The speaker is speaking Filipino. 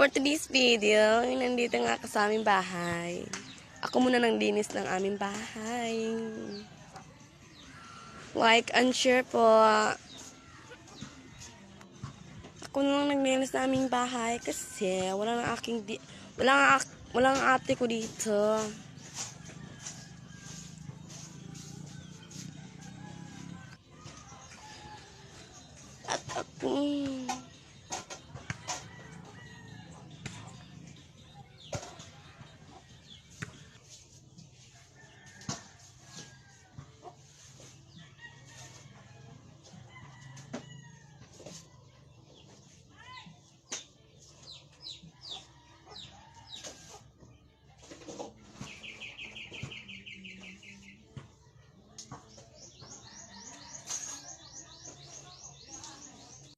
For today's video, nandito nga ako sa aming bahay. Ako muna nang linis ng aming bahay. Like and share po. Ako na lang naglinis ng aming bahay kasi wala ang ate ko dito. At ako